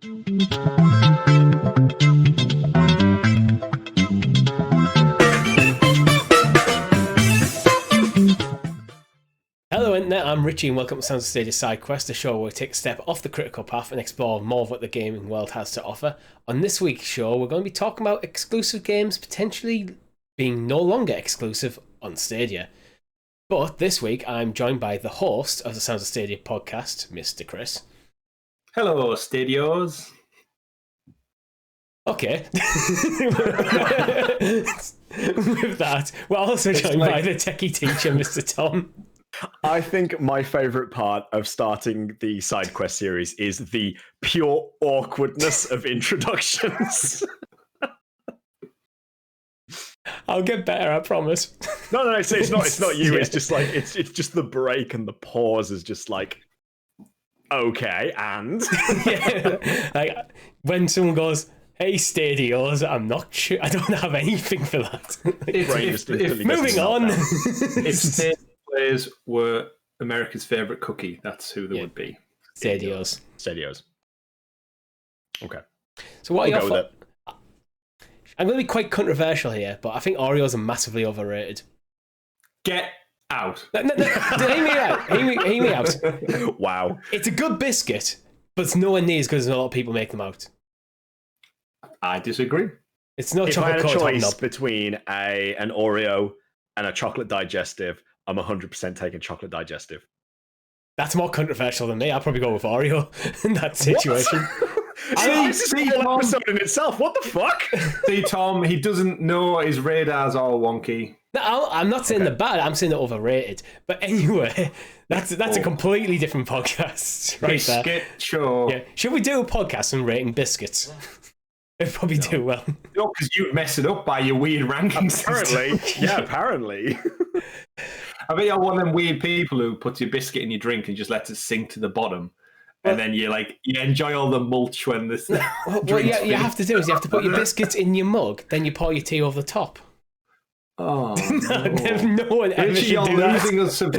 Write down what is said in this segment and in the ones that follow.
Hello Internet, I'm Richie and welcome to Sounds of Stadia SideQuest, a show where we take a step off the critical path and explore more of what the gaming world has to offer. On this week's show, we're going to be talking about exclusive games potentially being no longer exclusive on Stadia. But this week, I'm joined by the host of the Sounds of Stadia podcast, Mr. Chris. Hello, Stadios. Okay. With that, we're also joined by the techie teacher, Mr. Tom. I think my favourite part of starting the SideQuest series is the pure awkwardness of introductions. I'll get better, I promise. No, it's not you. Yeah. It's just like it's just the break and the pause is just like, okay, and yeah, like when someone goes, "Hey, Stadios," I'm not sure. I don't have anything for that. Moving on. If Stadia players were America's favourite cookie, that's who they would be. Stadios. Okay. So what are your I'm going to be quite controversial here, but I think Oreos are massively overrated. Get out. No, hear me out. Hear me out. Wow. It's a good biscuit, but it's nowhere near as good as a lot of people make them out. I disagree. It's not if chocolate I had a coated choice hobnob. between an Oreo and a chocolate digestive, I'm 100% taking chocolate digestive. That's more controversial than me. I'll probably go with Oreo in that situation. This is a whole episode in itself. What the fuck? See, Tom, he doesn't know his radar's all wonky. No, I'm not saying they're bad. I'm saying they're overrated. But anyway, that's a completely different podcast, right Biscuit, there. sure. Yeah. Should we do a podcast on rating biscuits? It'd probably do well. No, because you'd mess it up by your weird rankings. Apparently. I bet you're one of them weird people who puts your biscuit in your drink and just lets it sink to the bottom. And then you enjoy all the mulch when this. What you have to do is you have to put your biscuits in your mug, then you pour your tea over the top. Oh, no one ever should do that.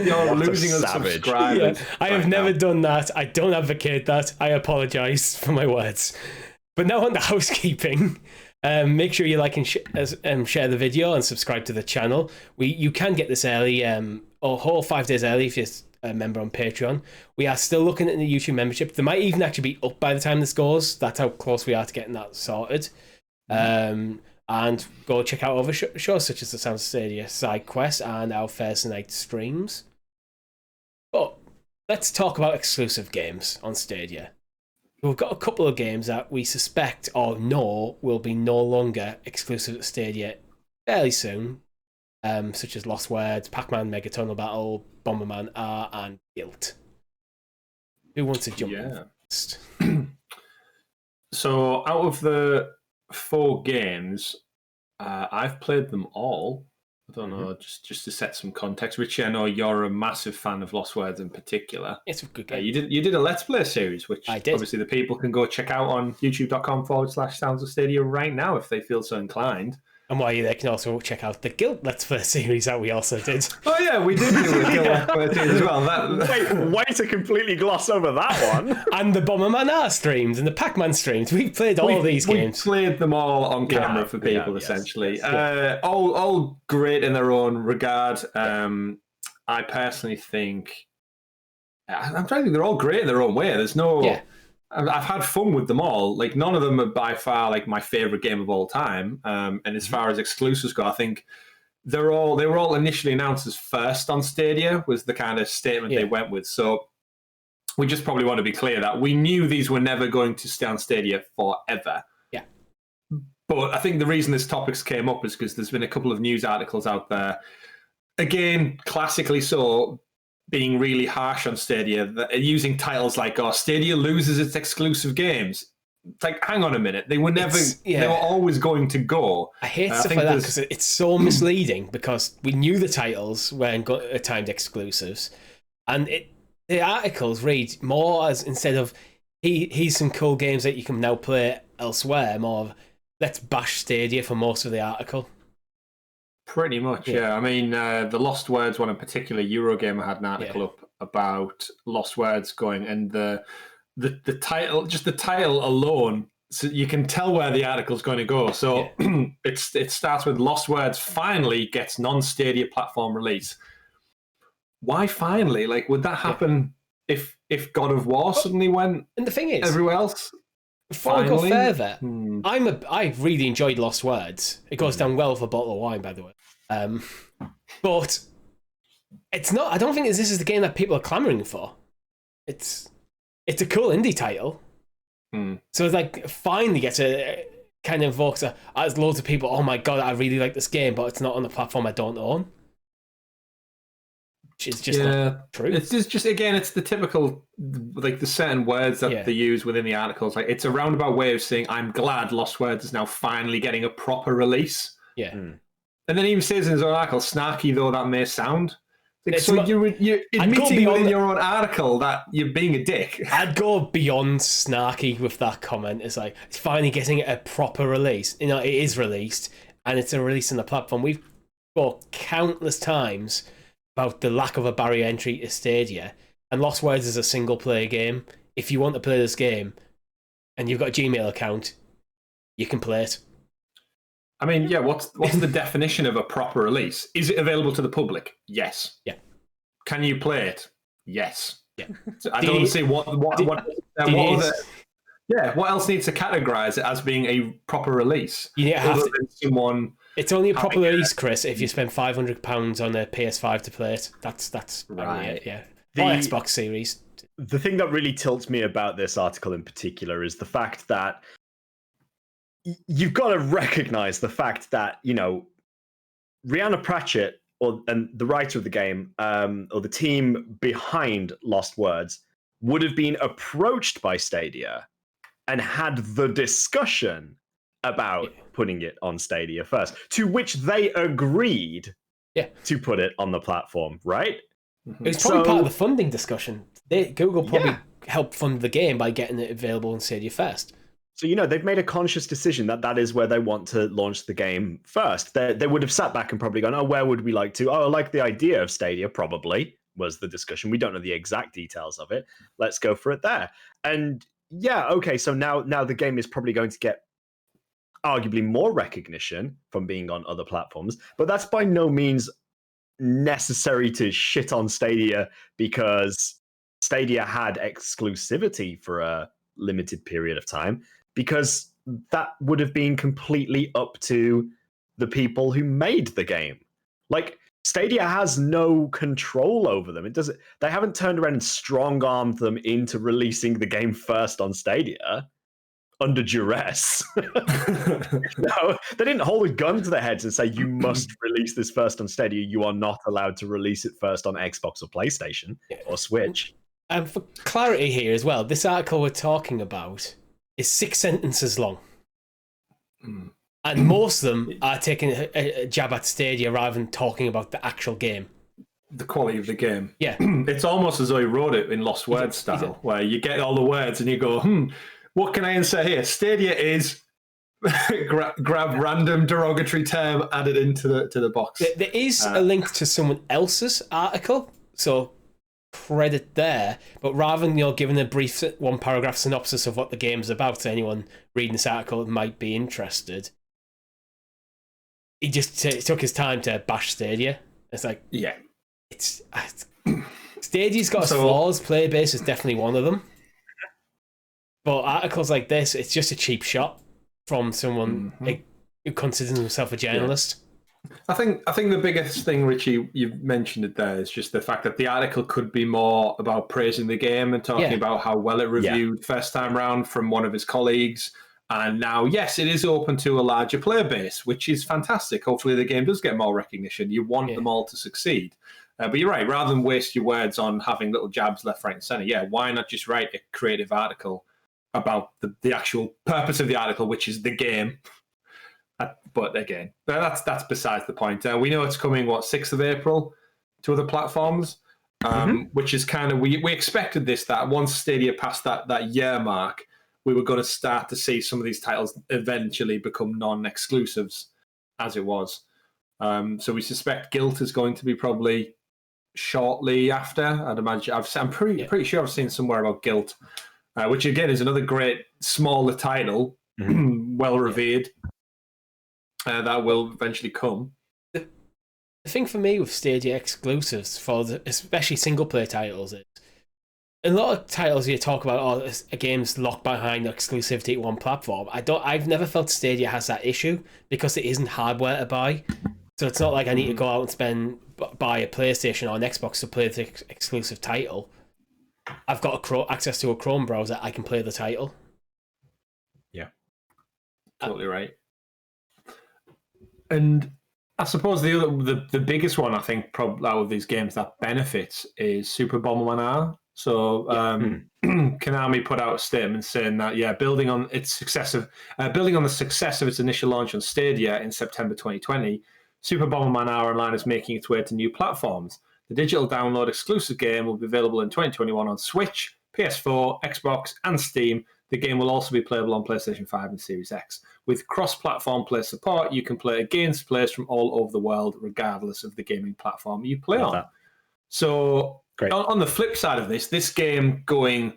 You're losing us subscribers. Yeah, I have never done that. I don't advocate that. I apologise for my words. But now on to housekeeping. Make sure you like and share the video and subscribe to the channel. You can get this early, a whole 5 days early if you're a member on Patreon. We are still looking at the YouTube membership. They might even actually be up by the time this goes. That's how close we are to getting that sorted. And go check out other shows such as the Sounds of Stadia SideQuest and our Thursday night streams. But let's talk about exclusive games on Stadia. We've got a couple of games that we suspect or know will be no longer exclusive to Stadia fairly soon, such as Lost Words, Pac-Man Mega Tunnel Battle, Bomberman R, and Gylt. Who wants to jump in first? So, out of the 4 games, I've played them all. I don't know, just to set some context. Richie, I know you're a massive fan of Lost Words in particular. It's a good game. You did a Let's Play series, which obviously the people can go check out on youtube.com/Sounds of Stadia right now if they feel so inclined. And while you're there, you can also check out the Gylt Let's Play series that we also did. Oh yeah, we did do a Gylt Let's Play series as well. Way to completely gloss over that one. And the Bomberman R streams and the Pac-Man streams. We've played all these games. We played them all on camera for people, essentially. Yes. All great in their own regard. I personally think... I'm trying to think they're all great in their own way. There's no... Yeah. I've had fun with them all. Like, none of them are by far like my favorite game of all time. And as far as exclusives go, I think they were all initially announced as first on Stadia was the kind of statement they went with. So we just probably want to be clear that we knew these were never going to stay on Stadia forever. Yeah. But I think the reason this topics came up is because there's been a couple of news articles out there. Again, classically so, being really harsh on Stadia, using titles like, Stadia loses its exclusive games. It's like, hang on a minute. They were never, they were always going to go. I hate stuff like that because it's so misleading because we knew the titles weren't timed exclusives. And the articles read more as, instead of, here's some cool games that you can now play elsewhere, more of, let's bash Stadia for most of the article. Pretty much, yeah. I mean, the Lost Words one in particular, Eurogamer had an article up about Lost Words going, and the the title, just the title alone, so you can tell where the article's going to go. So it starts with Lost Words finally gets non-Stadia platform release. Why finally? Like, would that happen if God of War suddenly went? And the thing is, everywhere else. Before I go further, I really enjoyed Lost Words. It goes down well for a bottle of wine, by the way. But it's not. I don't think this is the game that people are clamoring for. It's a cool indie title. So it's like finally gets a kind of evokes as loads of people. Oh my god, I really like this game, but it's not on the platform I don't own. Which is just not true. It's just again, it's the typical, like the certain words that they use within the articles. Like it's a roundabout way of saying, "I'm glad Lost Words is now finally getting a proper release." Yeah, and then he even says in his own article, snarky though that may sound. Like, so you're admitting within your own article that you're being a dick. I'd go beyond snarky with that comment. It's like, it's finally getting a proper release. You know, it is released, and it's a release on the platform. We've spoke countless times about the lack of a barrier entry to Stadia, and Lost Words is a single-player game. If you want to play this game, and you've got a Gmail account, you can play it. I mean, yeah, what's the definition of a proper release? Is it available to the public? Yes. Yeah. Can you play it? Yes. Yeah. So I don't see what else needs to categorize it as being a proper release? You need to have someone. It's only a proper release, Chris, if you spend £500 on a PS5 to play it. That's right. Yeah. The Xbox Series. The thing that really tilts me about this article in particular is the fact that you've got to recognize the fact that, you know, Rhianna Pratchett and the writer of the game, or the team behind Lost Words, would have been approached by Stadia and had the discussion about putting it on Stadia first, to which they agreed to put it on the platform, right? It was probably part of the funding discussion. Google probably helped fund the game by getting it available on Stadia first. So, you know, they've made a conscious decision that is where they want to launch the game first. They would have sat back and probably gone, oh, where would we like to? Oh, I like the idea of Stadia, probably, was the discussion. We don't know the exact details of it. Let's go for it there. And yeah, okay, so now the game is probably going to get arguably more recognition from being on other platforms, but that's by no means necessary to shit on Stadia because Stadia had exclusivity for a limited period of time, because that would have been completely up to the people who made the game. Like, Stadia has no control over them. They haven't turned around and strong-armed them into releasing the game first on Stadia under duress. No, they didn't hold a gun to their heads and say, you must release this first on Stadia. You are not allowed to release it first on Xbox or PlayStation or Switch. And for clarity here as well, this article we're talking about is 6 sentences long. And most of them are taking a jab at Stadia rather than talking about the actual game. The quality of the game. Yeah. It's almost as though he wrote it in Lost Words style, where you get all the words and you go, what can I insert here? Stadia is grab random derogatory term, add it into the box. There is a link to someone else's article, so credit there, but rather than giving a brief one paragraph synopsis of what the game's about to anyone reading this article that might be interested, he just took his time to bash Stadia. It's like, it's Stadia's got its flaws. Player base is definitely one of them, but articles like this, it's just a cheap shot from someone who considers himself a journalist. I think the biggest thing, Richie, you've mentioned it there, is just the fact that the article could be more about praising the game and talking about how well it reviewed first time round from one of his colleagues. And now, yes, it is open to a larger player base, which is fantastic. Hopefully the game does get more recognition. You want them all to succeed. But you're right, rather than waste your words on having little jabs left, right, and centre, why not just write a creative article about the actual purpose of the article, which is the game. But again, that's besides the point. We know it's coming, 6th of April to other platforms, which is kind of, we expected this, that once Stadia passed that year mark, we were going to start to see some of these titles eventually become non-exclusives, as it was. So we suspect Gylt is going to be probably shortly after, I'd imagine. I'm pretty sure I've seen somewhere about Gylt which again is another great smaller title, well revered. That will eventually come. The thing for me with Stadia exclusives, for especially single player titles, is a lot of titles you talk about, a game's locked behind exclusivity to one platform. I've never felt Stadia has that issue because it isn't hardware to buy. So it's not like I need to go out and buy a PlayStation or an Xbox to play the exclusive title. I've got access to a Chrome browser. I can play the title. Yeah, totally right. And I suppose the biggest one I think probably out of these games that benefits is Super Bomberman R. So Konami put out a statement saying that building on the success of its initial launch on Stadia in September 2020, Super Bomberman R Online is making its way to new platforms. The digital download exclusive game will be available in 2021 on Switch, PS4, Xbox, and Steam. The game will also be playable on PlayStation 5 and Series X. With cross-platform play support, you can play against players from all over the world, regardless of the gaming platform you play on. So, on the flip side of this game going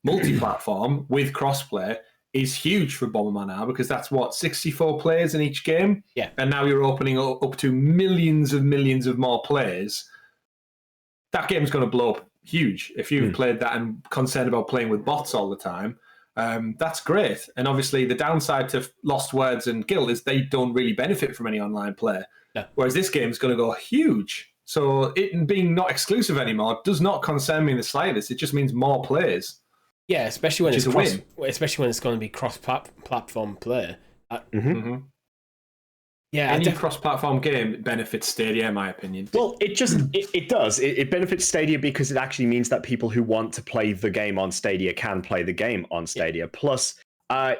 multi-platform with crossplay is huge for Bomberman R, because that's 64 players in each game. Yeah. And now you're opening up to millions of more players. That game's going to blow up huge. If you've played that and concerned about playing with bots all the time, that's great. And obviously the downside to Lost Words and Gylt is they don't really benefit from any online play. No. Whereas this game is going to go huge. So it being not exclusive anymore does not concern me in the slightest. It just means more players. Yeah, especially when it's going to be cross-platform play. Yeah, any cross-platform game benefits Stadia, in my opinion. Well, it does. It benefits Stadia because it actually means that people who want to play the game on Stadia can play the game on Stadia. Plus,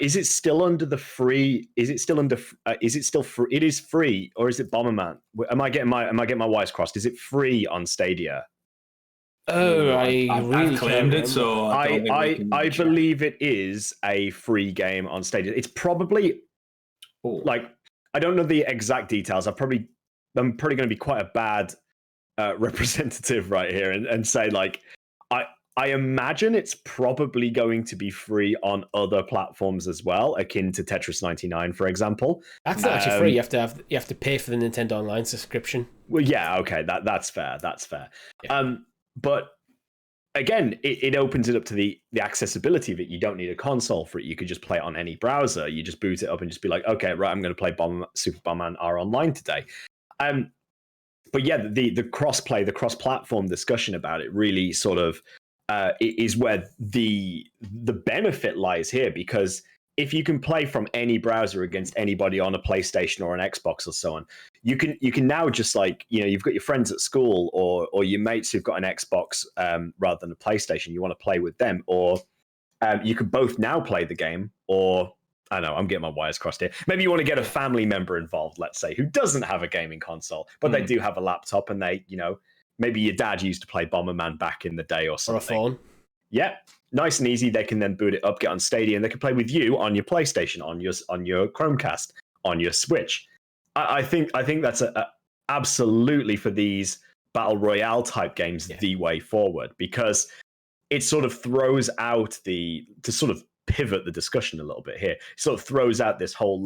is it still under the free? Is it still under? Is it still free? It is free, or is it Bomberman? Am I getting my wires crossed? Is it free on Stadia? Oh, I've claimed it, so I believe it is a free game on Stadia. It's probably I don't know the exact details. I'm probably going to be quite a bad representative right here and say I imagine it's probably going to be free on other platforms as well, akin to Tetris 99, for example. That's not actually free. You have to pay for the Nintendo Online subscription. Well, yeah, okay, that's fair. That's fair. Yeah. But again, it opens it up to the accessibility of it. You don't need a console for it. You could just play it on any browser. You just boot it up and just be like, okay, right, I'm going to play Super Bomberman R Online today. But yeah, the cross-play, the cross-platform discussion about it really sort of is where the benefit lies here, because if you can play from any browser against anybody on a PlayStation or an Xbox or so on, you can now just you've got your friends at school or your mates who've got an Xbox rather than a PlayStation. You want to play with them, or you could both now play the game, or I know I'm getting my wires crossed here. Maybe you want to get a family member involved, let's say, who doesn't have a gaming console, but they do have a laptop, and they, maybe your dad used to play Bomberman back in the day or something. Or a phone. Yeah, nice and easy. They can then boot it up, get on Stadia, and they can play with you on your PlayStation, on your Chromecast, on your Switch. I think that's absolutely, for these battle royale type games, the way forward, because it sort of throws out to sort of pivot the discussion a little bit here. It sort of throws out this whole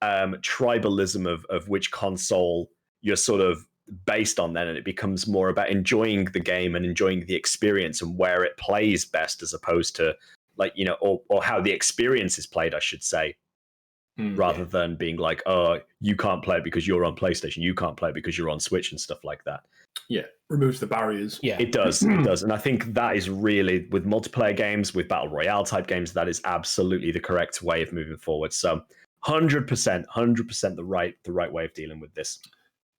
tribalism of which console you're sort of based on then, and it becomes more about enjoying the game and enjoying the experience and where it plays best, as opposed to or how the experience is played, I should say, rather than being like, oh, you can't play it because you're on PlayStation, you can't play it because you're on Switch and stuff like that. Yeah, removes the barriers. Yeah, it does. It does. And I think that is really, with multiplayer games, with battle royale type games, that is absolutely the correct way of moving forward. So 100% the right way of dealing with this.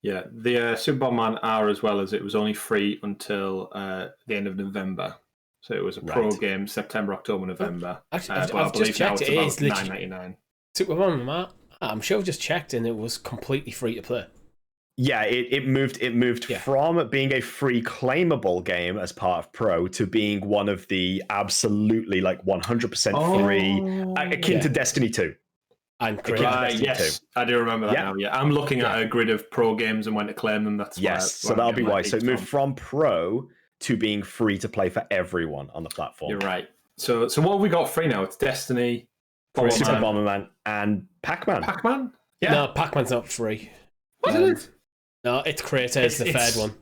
Yeah, the Super Bomberman R, as well, as it was only free until the end of November. So it was a pro game, September, October, November. Actually, I've just checked. It is $9.99. Super Bomberman, I'm sure I've just checked, and it was completely free to play. Yeah, it moved from being a free claimable game as part of Pro to being one of the absolutely 100% free, akin to Destiny 2. Yes, I do remember that now. Yeah, I'm looking at a grid of Pro games and when to claim them. That's so that'll be why. So it moved from Pro to being free to play for everyone on the platform. You're right. So what have we got free now? It's Destiny, Super Bomberman, and Pac-Man. Pac-Man? Yeah. No, Pac-Man's not free. Wasn't it? No, it's Creator is the third one.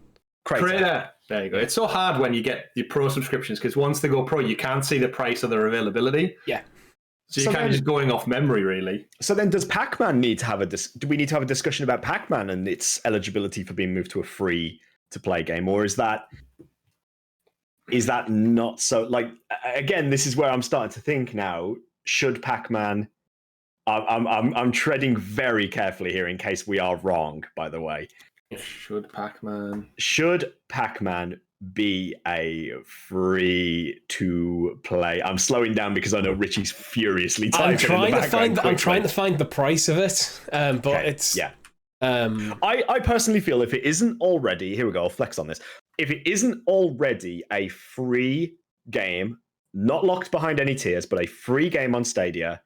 Creator. There you go. It's so hard when you get your pro subscriptions because once they go pro, you can't see the price or their availability. Yeah. So you're kind of just going off memory, really. So then does Pac-Man need to have do we need to have a discussion about Pac-Man and its eligibility for being moved to a free-to-play game? Or is that not so... Like, again, this is where I'm starting to think now, should Pac-Man... I'm treading very carefully here in case we are wrong, by the way. Should Pac-Man be a free-to-play? I'm slowing down because I know Richie's furiously typing. I'm trying to find the price of it, but okay. It's yeah. I personally feel if it isn't already, here we go, I'll flex on this. If it isn't already a free game, not locked behind any tiers, but a free game on Stadia,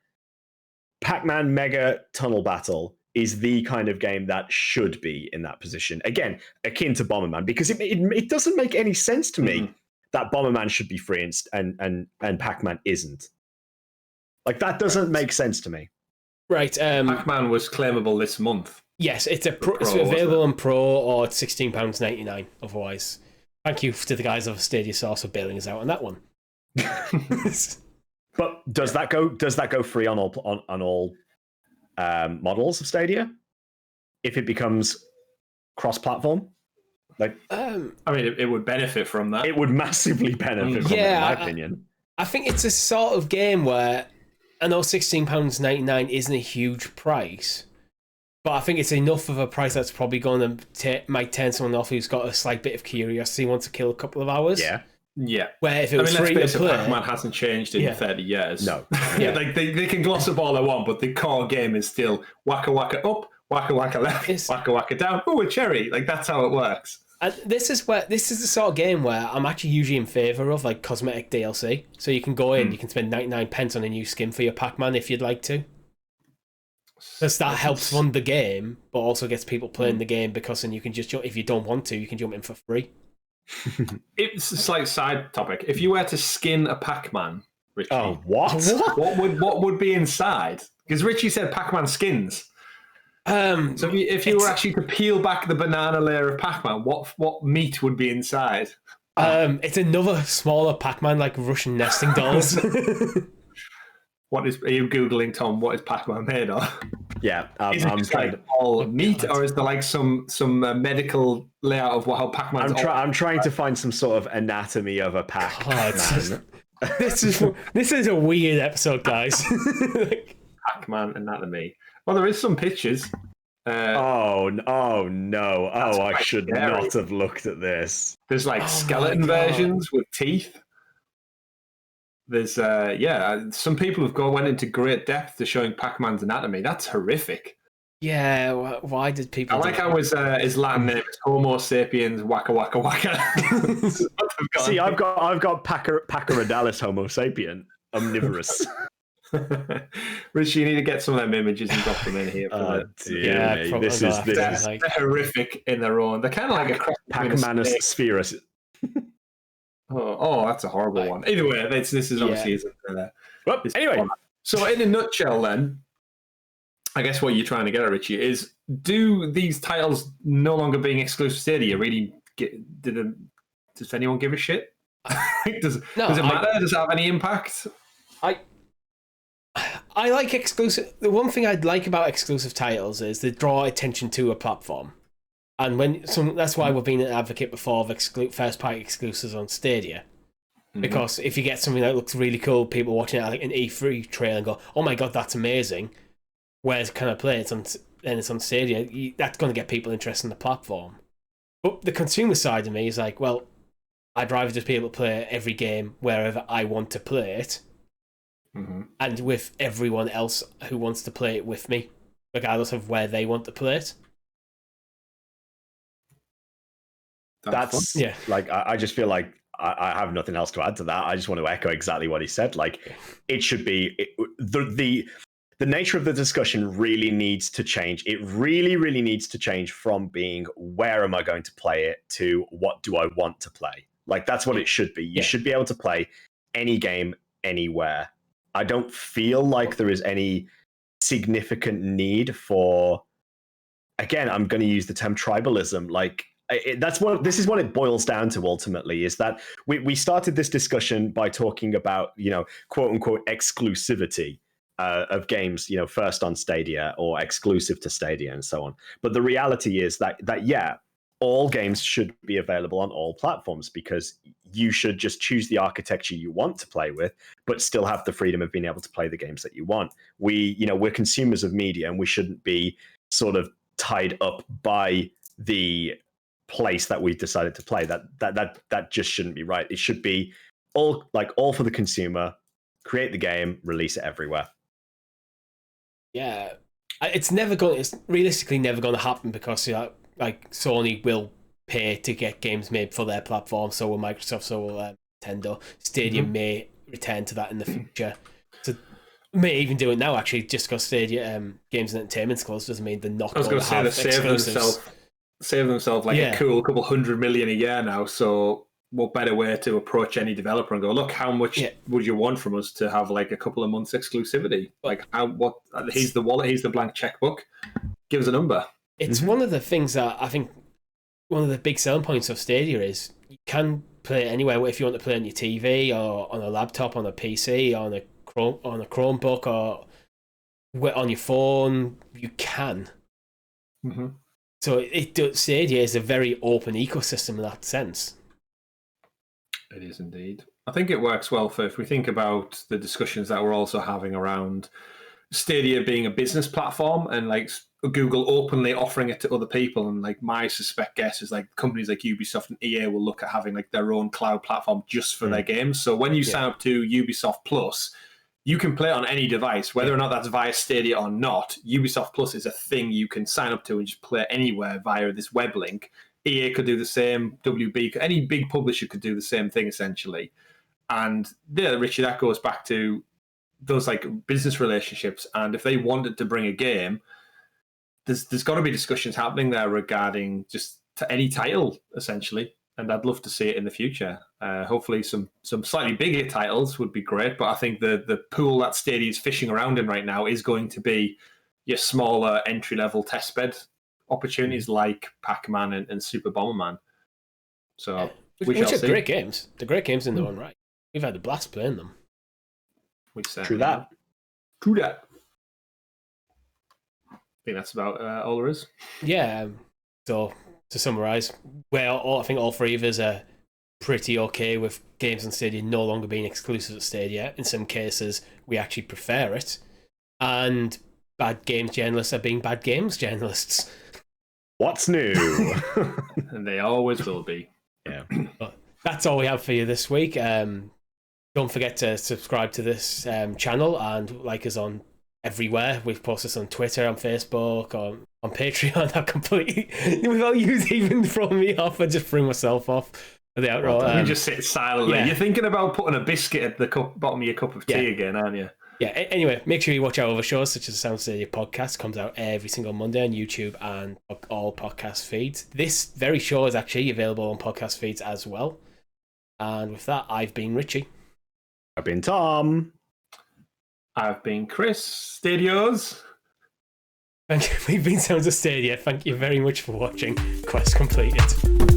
Pac-Man Mega Tunnel Battle is the kind of game that should be in that position. Again, akin to Bomberman, because it doesn't make any sense to me that Bomberman should be free and Pac-Man isn't. Like, that doesn't make sense to me. Right. Pac-Man was claimable this month. Yes, it's it's available on Pro, or it's £16.99 otherwise. Thank you to the guys of Stadia Source for bailing us out on that one. But does that go free on all models of Stadia if it becomes cross-platform? Like, I mean, it would benefit from that. It would massively benefit from that, in my opinion. I think it's a sort of game where I know £16.99 isn't a huge price, but I think it's enough of a price that's probably going to might turn someone off who's got a slight bit of curiosity, wants to kill a couple of hours. Yeah. Where if it was free to play, Pac-Man hasn't changed in 30 years. No. Yeah. Like they can gloss up all they want, but the core game is still wacka wacka up, wacka wacka left, wacka wacka down. Oh, a cherry! Like, that's how it works. And this is the sort of game where I'm actually usually in favour of, like, cosmetic DLC. So you can go in, you can spend 99 pence on a new skin for your Pac-Man if you'd like to. Because that helps fund the game, but also gets people playing the game, because then you can just, if you don't want to, you can jump in for free. It's a slight side topic. If you were to skin a Pac-Man, Richie, what would be inside? Because Richie said Pac-Man skins. So if you were actually to peel back the banana layer of Pac-Man, what meat would be inside? It's another smaller Pac-Man, like Russian nesting dolls. Are you Googling, Tom, what is Pac-Man made of? Yeah, is it just like all meat, or is there like some medical layout of how Pac-Man's... I'm trying to find some sort of anatomy of a Pac-Man. This is a weird episode, guys. Pac-Man anatomy. Well, there is some pictures. Oh no! Oh, I should not have looked at this. There's like skeleton versions with teeth. There's some people have went into great depth to showing Pac-Man's anatomy. That's horrific. Yeah, why did people? I like how his Latin name is Homo sapiens waka waka waka. See, I've got Pachyrodalis Homo sapien omnivorous. Richie, you need to get some of them images and drop them in here. This is like... They're horrific in their own. They're kind of like a Pac-Manus spherus. Oh, that's a horrible one. Either way, this is obviously isn't well, anyway, so in a nutshell, then, I guess what you're trying to get at, Richie, is do these titles no longer being exclusive Stadia really does anyone give a shit? does it matter? Does it have any impact? I like exclusive. The one thing I'd like about exclusive titles is they draw attention to a platform. And that's why we've been an advocate before of first-party exclusives on Stadia. Because if you get something that looks really cool, people watching it like an E3 trailer and go, "Oh my god, that's amazing! Where can I play it?" It's on Stadia. That's going to get people interested in the platform. But the consumer side of me is like, well, I'd rather just be able to play every game wherever I want to play it, and with everyone else who wants to play it with me, regardless of where they want to play it. That's like, I just feel like I have nothing else to add to that. I just want to echo exactly what he said. Like, it should be the nature of the discussion really needs to change. It really, really needs to change from being where am I going to play it to what do I want to play. Like, that's what it should be. You should be able to play any game anywhere. I don't feel like there is any significant need for, again, I'm going to use the term tribalism. Like, this is what it boils down to ultimately, is that we started this discussion by talking about, quote unquote exclusivity of games, first on Stadia or exclusive to Stadia and so on. But the reality is that yeah, all games should be available on all platforms, because you should just choose the architecture you want to play with, but still have the freedom of being able to play the games that you want. We're consumers of media, and we shouldn't be sort of tied up by the place that we've decided to play. That just shouldn't be right. It should be all for the consumer. Create the game, release it everywhere. Yeah, it's realistically never going to happen, because like Sony will pay to get games made for their platform. So will Microsoft. So will Nintendo. Stadia may return to that in the future. So may even do it now, actually, just because Stadia Games and Entertainment's closed doesn't mean they're not going to have exclusives. Save themselves like a cool couple $100 million a year now. So what better way to approach any developer and go, look, how much would you want from us to have like a couple of months exclusivity? Like, here's the wallet, here's the blank checkbook, give us a number. It's one of the things that I think one of the big selling points of Stadia is you can play it anywhere. If you want to play on your TV or on a laptop, on a PC, on a Chromebook, or on your phone, you can. Mm-hmm. So Stadia is a very open ecosystem in that sense. It is indeed. I think it works well for, if we think about the discussions that we're also having around Stadia being a business platform, and like Google openly offering it to other people, and like my guess is like companies like Ubisoft and EA will look at having like their own cloud platform just for their games. So when you sign up to Ubisoft Plus, you can play it on any device, whether or not that's via Stadia or not. Ubisoft Plus is a thing you can sign up to and just play anywhere via this web link. EA could do the same, WB, any big publisher could do the same thing essentially. And there, Richie, that goes back to those like business relationships. And if they wanted to bring a game, there's got to be discussions happening there regarding just to any title essentially. And I'd love to see it in the future. Hopefully some slightly bigger titles would be great, but I think the pool that Stadia is fishing around in right now is going to be your smaller entry-level testbed opportunities like Pac-Man and Super Bomberman. So which are great games. They're great games in their own right. We've had a blast playing them. True that. I think that's about all there is. Yeah. So to summarise, I think all three of us are pretty okay with games on Stadia no longer being exclusive to Stadia. In some cases, we actually prefer it. And bad games journalists are being bad games journalists. What's new? And they always will be. Yeah. But that's all we have for you this week. Don't forget to subscribe to this channel and like us on everywhere. We've posted this on Twitter, on Facebook, on Patreon. I completely, without you even throwing me off, I just threw myself off at the outro. You just sit silently. Yeah. You're thinking about putting a biscuit at the bottom of your cup of tea again, aren't you? Yeah, anyway, make sure you watch our other shows, such as the Sound Stadia podcast, comes out every single Monday on YouTube and all podcast feeds. This very show is actually available on podcast feeds as well. And with that, I've been Richie. I've been Tom. I've been Chris. Stadios. Thank you. We've been Sounds of Stadia. Thank you very much for watching. Quest completed.